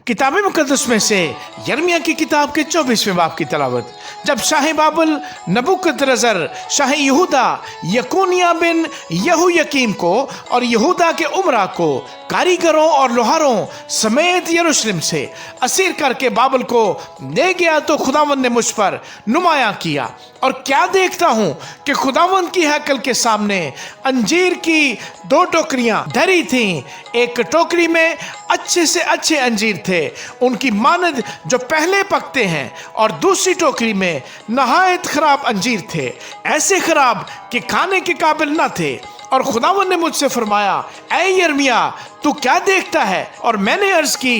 किताब मुकद्दस में से यिर्मयाह की किताब के 24वें बाब की तलावत। जब शाह बाबुल नबूकदनेस्सर शाह यहूदा यकोनिया बिन यहोयाकीम को और यहूदा के उमरा को कारीगरों और लोहारों समेत यरूशलेम से असीर करके बाबुल को ले गया तो खुदावंद ने मुझ पर नुमाया किया, और क्या देखता हूँ कि खुदावंद की हैकल के सामने अंजीर की 2 टोकरियां धरी थीं। एक टोकरी में अच्छे से अच्छे अंजीर थे, उनकी मानद जो पहले पकते हैं, और दूसरी टोकरी में नहायत खराब अंजीर थे, ऐसे खराब कि खाने के काबिल न थे। और खुदावंद ने मुझसे फरमाया, ऐ यिर्मयाह, तू क्या देखता है? और मैंने अर्ज की,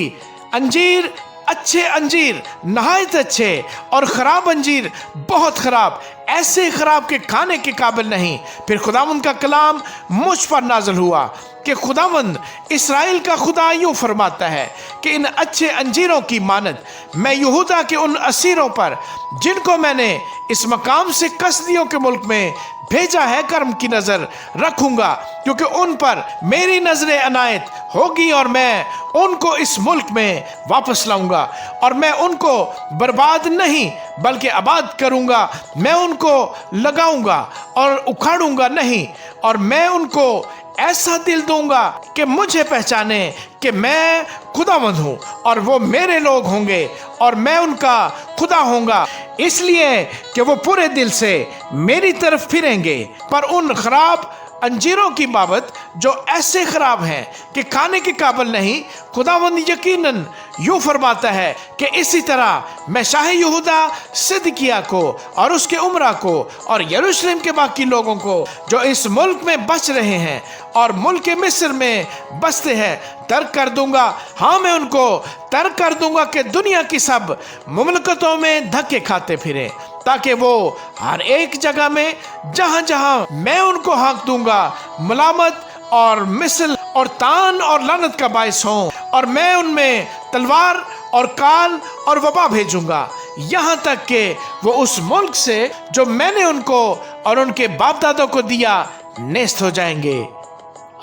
अंजीर अच्छे अंजीर नहायत अच्छे, और खराब अंजीर बहुत खराब, ऐसे खराब के खाने के काबिल नहीं। फिर खुदावंद का कलाम मुझ पर नाज़िल हुआ कि खुदावंद इस्राएल का खुदा यूँ फरमाता है कि इन अच्छे अंजीरों की मानद मैं यहूदा के उन असीरों पर जिनको मैंने इस मकाम से कसदियों के मुल्क में भेजा है कर्म की नज़र रखूंगा, क्योंकि उन पर मेरी नजर अनायत होगी, और मैं उनको इस मुल्क में वापस लाऊंगा, और मैं उनको बर्बाद नहीं बल्कि आबाद करूंगा। मैं उनको लगाऊंगा और उखाड़ूंगा नहीं, और मैं उनको ऐसा दिल दूंगा कि मुझे पहचाने कि मैं खुदावंद हूँ, और वो मेरे लोग होंगे और मैं उनका खुदा होऊंगा, इसलिए कि वो पूरे दिल से मेरी तरफ फिरेंगे। पर उन खराब अंजीरों की बाबत जो ऐसे खराब हैं कि खाने के काबिल नहीं, खुदावंद यकीनन यूँ फरमाता है कि इसी तरह मैं शाह यहूदा सिदकिय्याह को और उसके उमरा को और यरूशलेम के बाकी लोगों को जो इस मुल्क में बच रहे हैं और मुल्क मिस्र में बसते हैं तर्क कर दूंगा। हाँ, मैं उनको तर्क कर दूंगा कि दुनिया की सब मुमलकतों में धक्के खाते फिरें, ताकि वो हर एक जगह में जहाँ जहाँ मैं उनको हाँक दूंगा मलामत और मिसल और तान और लानत का बायस हों, और मैं उनमें तलवार और काल और वबा भेजूंगा, यहाँ तक कि वो उस मुल्क से जो मैंने उनको और उनके बाप दादों को दिया नेस्त हो जाएंगे।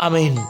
आमीन।